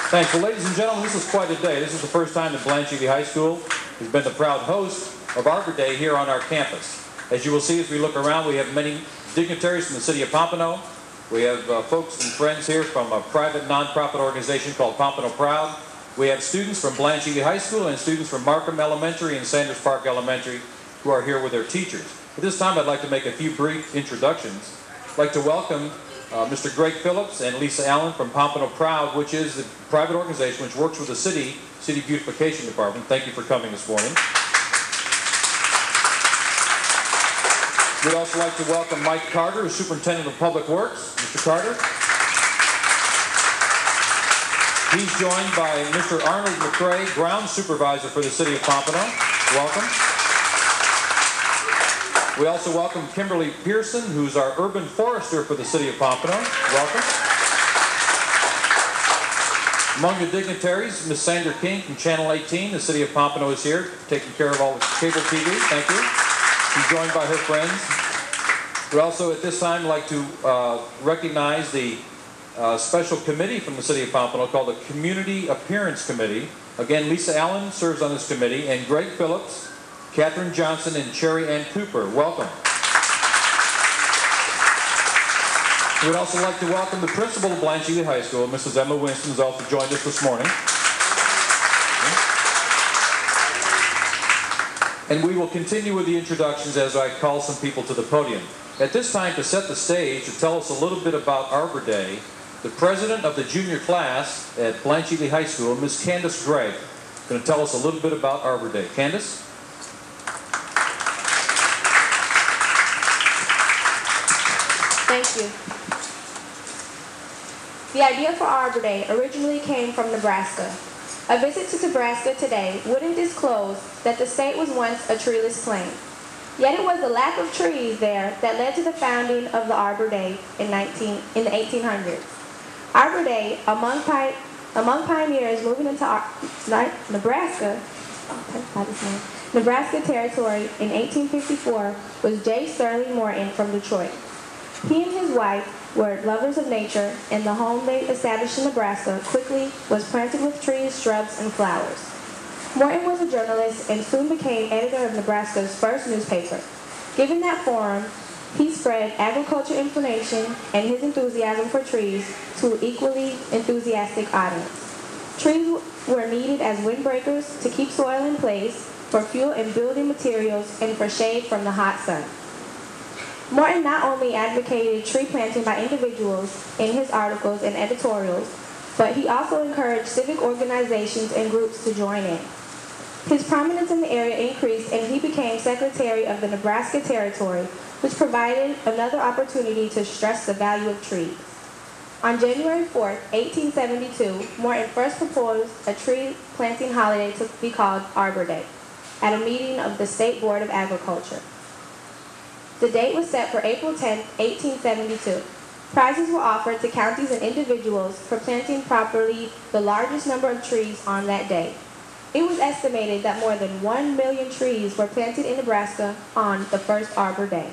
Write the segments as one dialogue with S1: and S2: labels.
S1: Thanks. Well, ladies and gentlemen, this is quite a day. This is the first time that Blanche Ely High School has been the proud host of Arbor Day here on our campus. As you will see as we look around, we have many dignitaries from the city of Pompano. We have folks and friends here from a private nonprofit organization called Pompano Proud. We have students from Blanche Ely High School and students from Markham Elementary and Sanders Park Elementary who are here with their teachers. At this time, I'd like to make a few brief introductions. I'd like to welcome Mr. Greg Phillips and Lisa Allen from Pompano Proud, which is the private organization which works with the City Beautification Department. Thank you for coming this morning. We'd also like to welcome Mike Carter, who's Superintendent of Public Works. Mr. Carter. He's joined by Mr. Arnold McCrae, Ground Supervisor for the City of Pompano. Welcome. We also welcome Kimberly Pearson, who's our Urban Forester for the City of Pompano. Welcome. Among the dignitaries, Ms. Sandra King from Channel 18, the City of Pompano is here, taking care of all the cable TV. Thank you. She's joined by her friends. We'd also at this time like to recognize the special committee from the City of Pompano called the Community Appearance Committee. Again, Lisa Allen serves on this committee, and Greg Phillips, Catherine Johnson, and Cherry Ann Cooper. Welcome. We'd also like to welcome the principal of Blanche Ely High School, Mrs. Emma Winston, who's also joined us this morning. And we will continue with the introductions as I call some people to the podium. At this time, to set the stage, to tell us a little bit about Arbor Day, the president of the junior class at Blanche Ely High School, Ms. Candace Gregg, is going to tell us a little bit about Arbor Day. Candace?
S2: Thank you. The idea for Arbor Day originally came from Nebraska. A visit to Nebraska today wouldn't disclose that the state was once a treeless plain. Yet it was the lack of trees there that led to the founding of the Arbor Day in the 1800s. Arbor Day, among pioneers moving into Nebraska territory in 1854, was J. Sterling Morton from Detroit. He and his wife were lovers of nature, and the home they established in Nebraska quickly was planted with trees, shrubs, and flowers. Morton was a journalist and soon became editor of Nebraska's first newspaper. Given that forum, he spread agriculture information and his enthusiasm for trees to an equally enthusiastic audience. Trees were needed as windbreakers to keep soil in place, for fuel and building materials, and for shade from the hot sun. Morton not only advocated tree planting by individuals in his articles and editorials, but he also encouraged civic organizations and groups to join in. His prominence in the area increased, and he became Secretary of the Nebraska Territory, which provided another opportunity to stress the value of trees. On January 4, 1872, Morton first proposed a tree planting holiday to be called Arbor Day at a meeting of the State Board of Agriculture. The date was set for April 10, 1872. Prizes were offered to counties and individuals for planting properly the largest number of trees on that day. It was estimated that more than 1 million trees were planted in Nebraska on the first Arbor Day.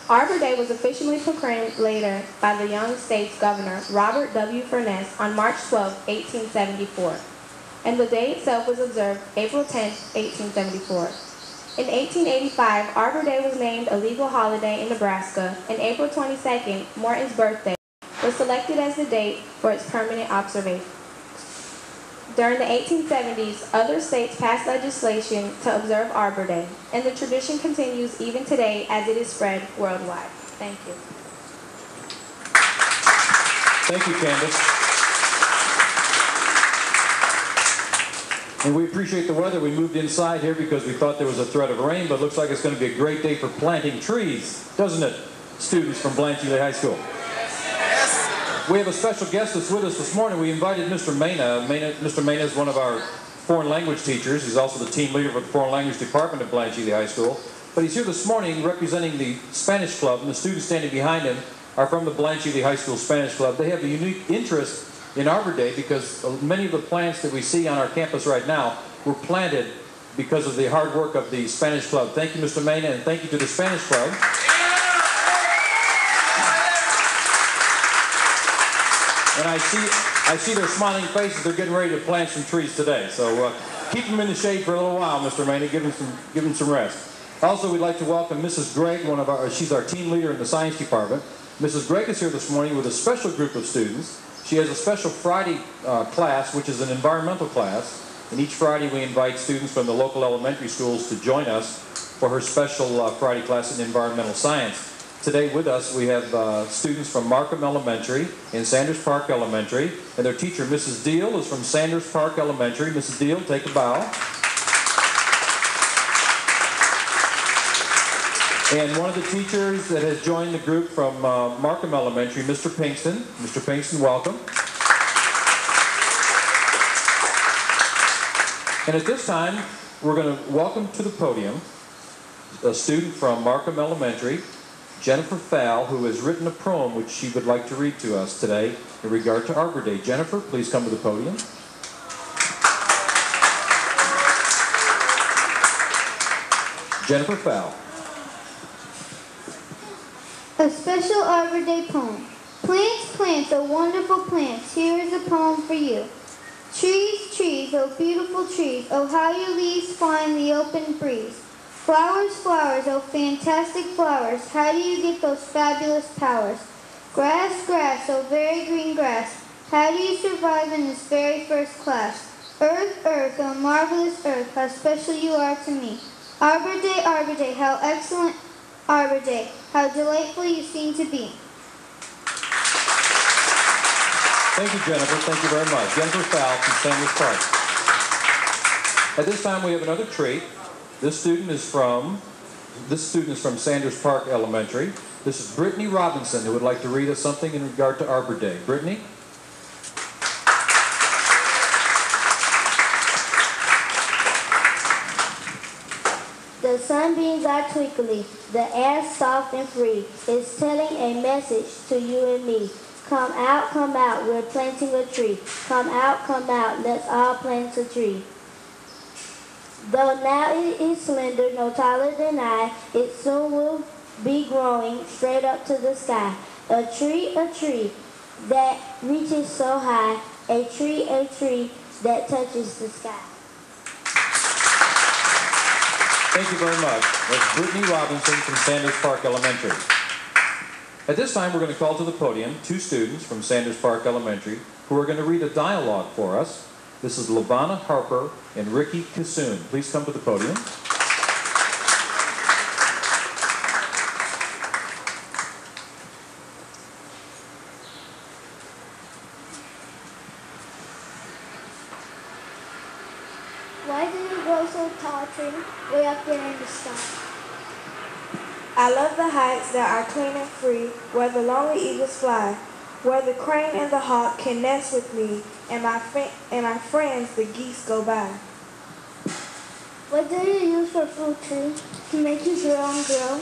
S2: Arbor Day was officially proclaimed later by the young state's governor, Robert W. Furness, on March 12, 1874, and the day itself was observed April 10, 1874. In 1885, Arbor Day was named a legal holiday in Nebraska, and April 22nd, Morton's birthday, was selected as the date for its permanent observation. During the 1870s, other states passed legislation to observe Arbor Day, and the tradition continues even today as it is spread worldwide. Thank you.
S1: Thank you, Candace. And we appreciate the weather. We moved inside here because we thought there was a threat of rain, but it looks like it's going to be a great day for planting trees, doesn't it, students from Blanche Ely High School? Yes. We have a special guest that's with us this morning. We invited Mr. Mena. Mr. Mena is one of our foreign language teachers. He's also the team leader for the foreign language department at Blanche Ely High School. But he's here this morning representing the Spanish Club, and the students standing behind him are from the Blanche Ely High School Spanish Club. They have a unique interest in Arbor Day because many of the plants that we see on our campus right now were planted because of the hard work of the Spanish Club. Thank you, Mr. Mena, and thank you to the Spanish Club. And I I see their smiling faces. They're getting ready to plant some trees today. So keep them in the shade for a little while, Mr. Maney. Give them some rest. Also, we'd like to welcome Mrs. Gregg, she's our team leader in the science department. Mrs. Gregg is here this morning with a special group of students. She has a special Friday class, which is an environmental class. And each Friday we invite students from the local elementary schools to join us for her special Friday class in environmental science. Today with us we have students from Markham Elementary and Sanders Park Elementary. And their teacher, Mrs. Deal, is from Sanders Park Elementary. Mrs. Deal, take a bow. And one of the teachers that has joined the group from Markham Elementary, Mr. Pinkston. Mr. Pinkston, welcome. And at this time, we're going to welcome to the podium a student from Markham Elementary, Jennifer Fowle, who has written a poem which she would like to read to us today in regard to Arbor Day. Jennifer, please come to the podium. Jennifer Fowle.
S3: A special Arbor Day poem. Plants, plants, oh wonderful plants, here is a poem for you. Trees, trees, oh beautiful trees, oh how your leaves fly in the open breeze. Flowers, flowers, oh fantastic flowers, how do you get those fabulous powers? Grass, grass, oh very green grass, how do you survive in this very first class? Earth, earth, oh marvelous earth, how special you are to me. Arbor Day, how excellent Arbor Day, how delightful you seem to be.
S1: Thank you, Jennifer. Thank you very much. Jennifer Fowle from Sanders Park. At this time, we have another treat. This student is from Sanders Park Elementary. This is Brittany Robinson, who would like to read us something in regard to Arbor Day. Brittany?
S4: The sunbeams are twinkling, the air soft and free, is telling a message to you and me. Come out, we're planting a tree. Come out, let's all plant a tree. Though now it is slender, no taller than I, it soon will be growing straight up to the sky. A tree that reaches so high, a tree that touches the sky.
S1: Thank you very much. That's Brittany Robinson from Sanders Park Elementary. At this time, we're going to call to the podium two students from Sanders Park Elementary who are going to read a dialogue for us. This is Lavana Harper and Ricky Kissoon. Please come to the podium.
S3: Why do you grow so tall, tree, way up there in the sky?
S2: I love the heights that are clean and free, where the lonely eagles fly, where the crane and the hawk can nest with me, and my friends, the geese, go by.
S3: What do you use for food, tree, to make you grow and grow?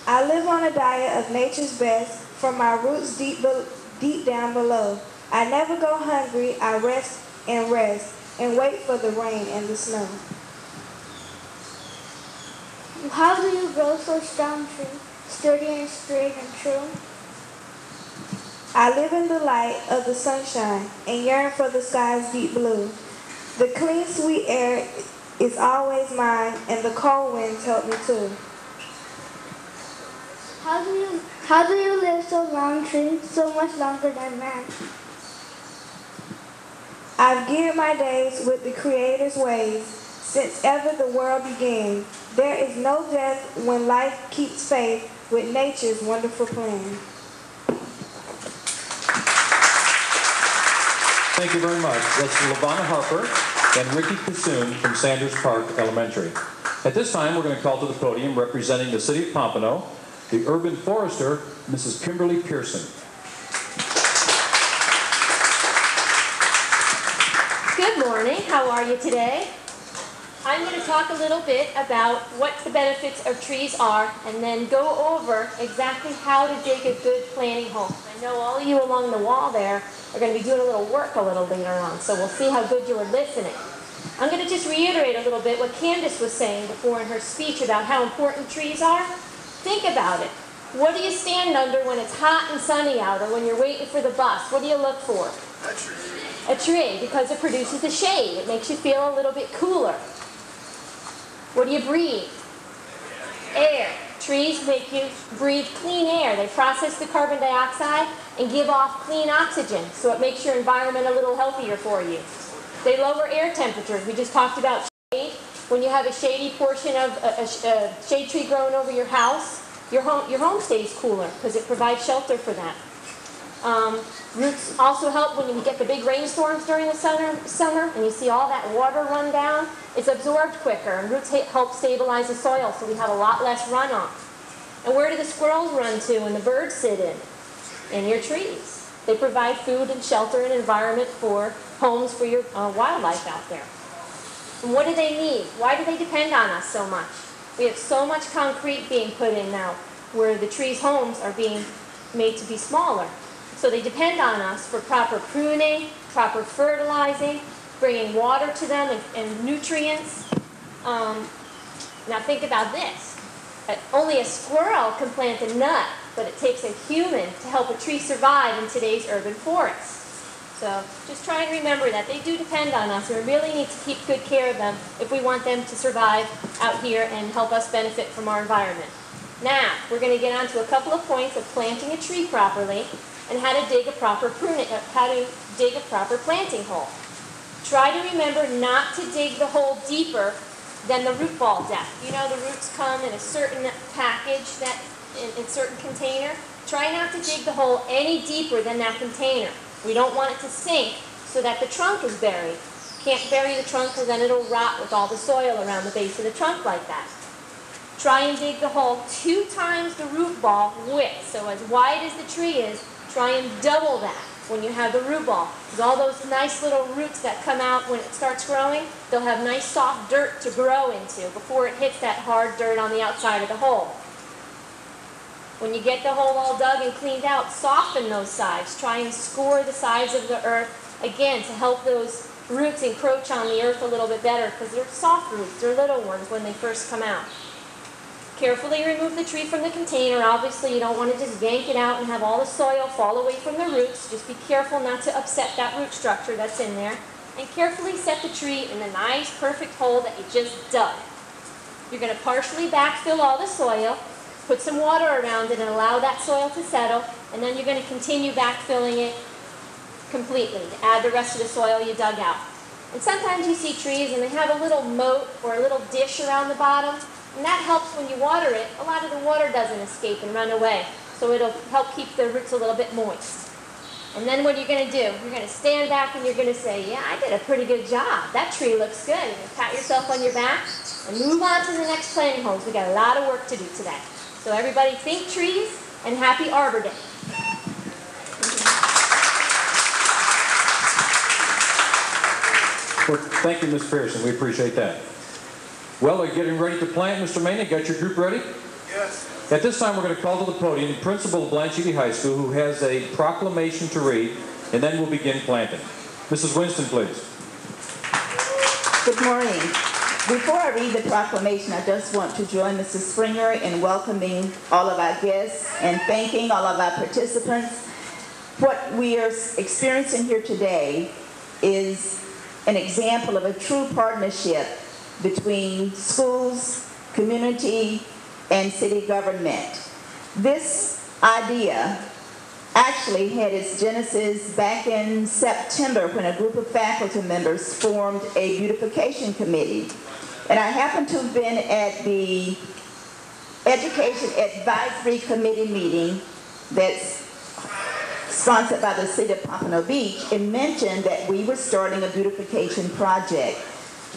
S2: I live on a diet of nature's best, from my roots deep down below. I never go hungry, I rest, and wait for the rain and the snow.
S3: How do you grow so strong, tree, sturdy and straight and true?
S2: I live in the light of the sunshine and yearn for the sky's deep blue. The clean, sweet air is always mine, and the cold winds help me too.
S3: How do you live so long, tree, so much longer than man?
S2: I've geared my days with the Creator's ways since ever the world began. There is no death when life keeps faith with nature's wonderful plan.
S1: Thank you very much. That's Lavana Harper and Ricky Kissoon from Sanders Park Elementary. At this time, we're going to call to the podium, representing the city of Pompano, the urban forester, Mrs. Kimberly Pearson.
S5: Good morning. How are you today? I'm going to talk a little bit about what the benefits of trees are and then go over exactly how to dig a good planting hole. I know all of you along the wall there are going to be doing a little work a little later on, so we'll see how good you were listening. I'm going to just reiterate a little bit what Candace was saying before in her speech about how important trees are. Think about it. What do you stand under when it's hot and sunny out, or when you're waiting for the bus? What do you look for?
S6: A tree.
S5: A tree, because it produces the shade. It makes you feel a little bit cooler. What do you breathe? Air. Trees make you breathe clean air. They process the carbon dioxide and give off clean oxygen, so it makes your environment a little healthier for you. They lower air temperatures. We just talked about shade. When you have a shady portion of a shade tree growing over your house, your home stays cooler because it provides shelter for that. Roots also help when you get the big rainstorms during the summer and you see all that water run down. It's absorbed quicker, and roots help stabilize the soil, so we have a lot less runoff. And where do the squirrels run to and the birds sit in? In your trees. They provide food and shelter and environment for homes for your wildlife out there. And what do they need? Why do they depend on us so much? We have so much concrete being put in now, where the trees' homes are being made to be smaller. So they depend on us for proper pruning, proper fertilizing, bringing water to them and nutrients. Now think about this. Only a squirrel can plant a nut, but it takes a human to help a tree survive in today's urban forests. So just try and remember that they do depend on us, and we really need to keep good care of them if we want them to survive out here and help us benefit from our environment. Now, we're going to get on to a couple of points of planting a tree properly and how to dig a proper planting hole. Try to remember not to dig the hole deeper than the root ball depth. You know, the roots come in a certain package, in a certain container. Try not to dig the hole any deeper than that container. We don't want it to sink so that the trunk is buried. Can't bury the trunk because then it'll rot with all the soil around the base of the trunk like that. Try and dig the hole 2 times the root ball width. So as wide as the tree is, try and double that when you have the root ball. Because all those nice little roots that come out when it starts growing, they'll have nice soft dirt to grow into before it hits that hard dirt on the outside of the hole. When you get the hole all dug and cleaned out, soften those sides. Try and score the sides of the earth, again, to help those roots encroach on the earth a little bit better, because they're soft roots, they're little ones when they first come out. Carefully remove the tree from the container. Obviously, you don't want to just yank it out and have all the soil fall away from the roots. Just be careful not to upset that root structure that's in there. And carefully set the tree in the nice, perfect hole that you just dug. You're going to partially backfill all the soil, put some water around it and allow that soil to settle, and then you're going to continue backfilling it completely to add the rest of the soil you dug out. And sometimes you see trees and they have a little moat or a little dish around the bottom, and that helps when you water it. A lot of the water doesn't escape and run away, so it'll help keep the roots a little bit moist. And then what you're going to do, you're going to stand back and you're going to say, yeah, I did a pretty good job. That tree looks good. You're going to pat yourself on your back and move on to the next planting holes. We've got a lot of work to do today. So everybody think trees and happy Arbor Day.
S1: Well, thank you, Ms. Pearson. We appreciate that. Well, are you getting ready to plant, Mr. Maney? Got your group ready?
S6: Yes.
S1: At this time, we're going to call to the podium the principal of Blanche Ely High School, who has a proclamation to read, and then we'll begin planting. Mrs. Winston, please.
S7: Good morning. Before I read the proclamation, I just want to join Mrs. Springer in welcoming all of our guests and thanking all of our participants. What we are experiencing here today is an example of a true partnership between schools, community, and city government. This idea actually had its genesis back in September when a group of faculty members formed a beautification committee. And I happened to have been at the Education Advisory Committee meeting that's sponsored by the city of Pompano Beach, and mentioned that we were starting a beautification project.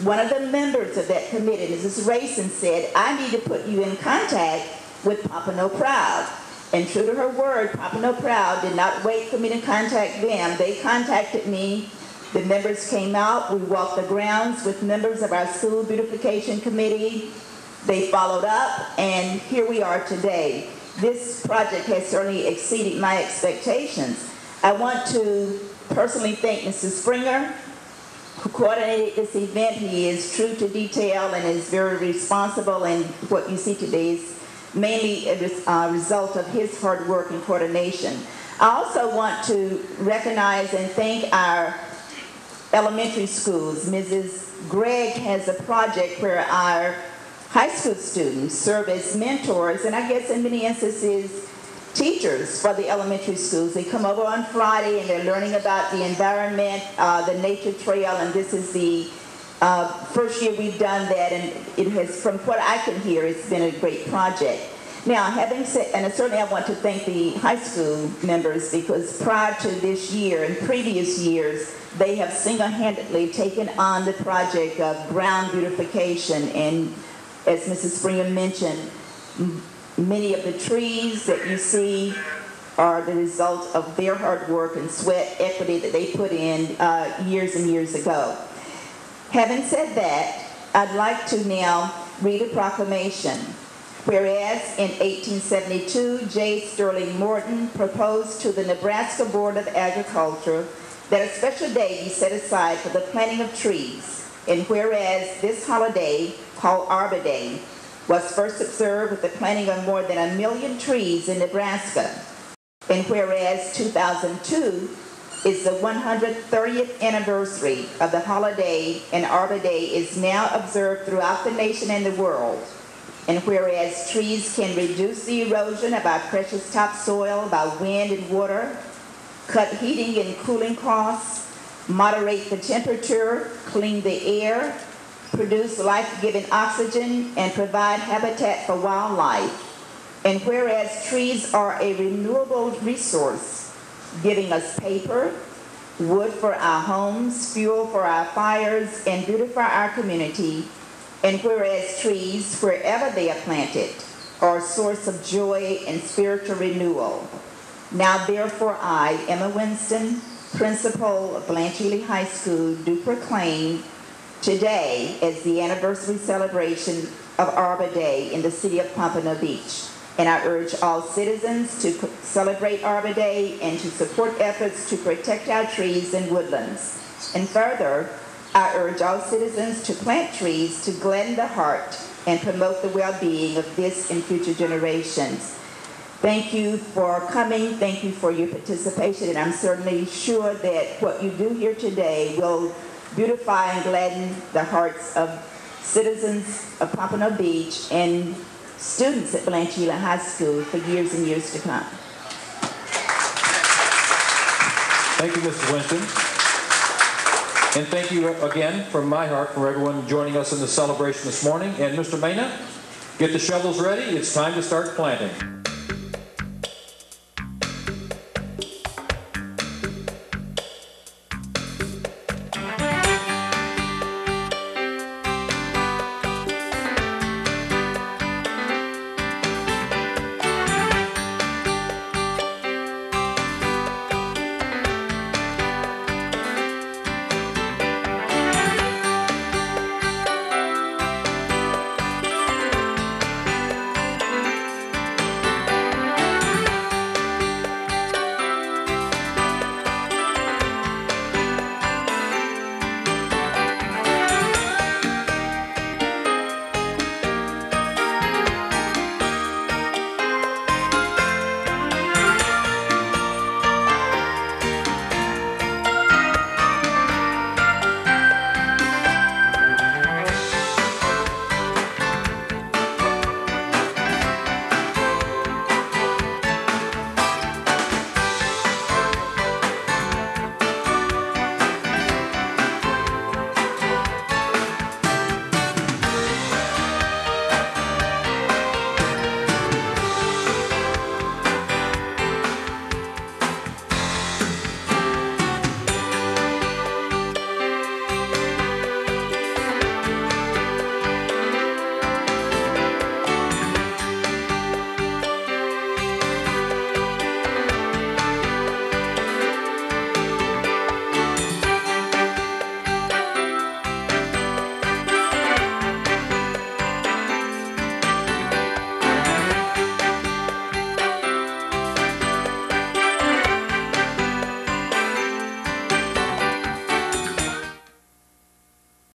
S7: One of the members of that committee, Mrs. Rayson, said, I need to put you in contact with Pompano Proud. And true to her word, Pompano Proud did not wait for me to contact them. They contacted me. The members came out. We walked the grounds with members of our school beautification committee. They followed up, and here we are today. This project has certainly exceeded my expectations. I want to personally thank Mr. Springer, who coordinated this event. He is true to detail and is very responsible, and what you see today is mainly a result of his hard work and coordination. I also want to recognize and thank our elementary schools. Mrs. Gregg has a project where our high school students serve as mentors, and I guess in many instances, teachers for the elementary schools. They come over on Friday and they're learning about the environment, the nature trail, and this is the first year we've done that, and it has, from what I can hear, it's been a great project. Now, having said, and certainly I want to thank the high school members, because prior to this year and previous years, they have single-handedly taken on the project of ground beautification, and as Mrs. Springer mentioned, many of the trees that you see are the result of their hard work and sweat equity that they put in years and years ago. Having said that, I'd like to now read a proclamation. Whereas in 1872, J. Sterling Morton proposed to the Nebraska Board of Agriculture that a special day be set aside for the planting of trees. And whereas this holiday, called Arbor Day, was first observed with the planting of more than 1 million trees in Nebraska. And whereas 2002 is the 130th anniversary of the holiday, and Arbor Day is now observed throughout the nation and the world. And whereas trees can reduce the erosion of our precious topsoil by wind and water, cut heating and cooling costs, moderate the temperature, clean the air, produce life-giving oxygen, and provide habitat for wildlife. And whereas trees are a renewable resource, giving us paper, wood for our homes, fuel for our fires, and beautify our community. And whereas trees, wherever they are planted, are a source of joy and spiritual renewal. Now therefore I, Emma Winston, principal of Blanche Ely High School, do proclaim today as the anniversary celebration of Arbor Day in the city of Pompano Beach. And I urge all citizens to celebrate Arbor Day and to support efforts to protect our trees and woodlands. And further, I urge all citizens to plant trees to gladden the heart and promote the well-being of this and future generations. Thank you for coming. Thank you for your participation. And I'm certainly sure that what you do here today will beautify and gladden the hearts of citizens of Pompano Beach and students at Blanche Ely High School for years and years to come.
S1: Thank you, Mrs. Winston. And thank you again from my heart for everyone joining us in the celebration this morning. And Mr. Mena, get the shovels ready. It's time to start planting.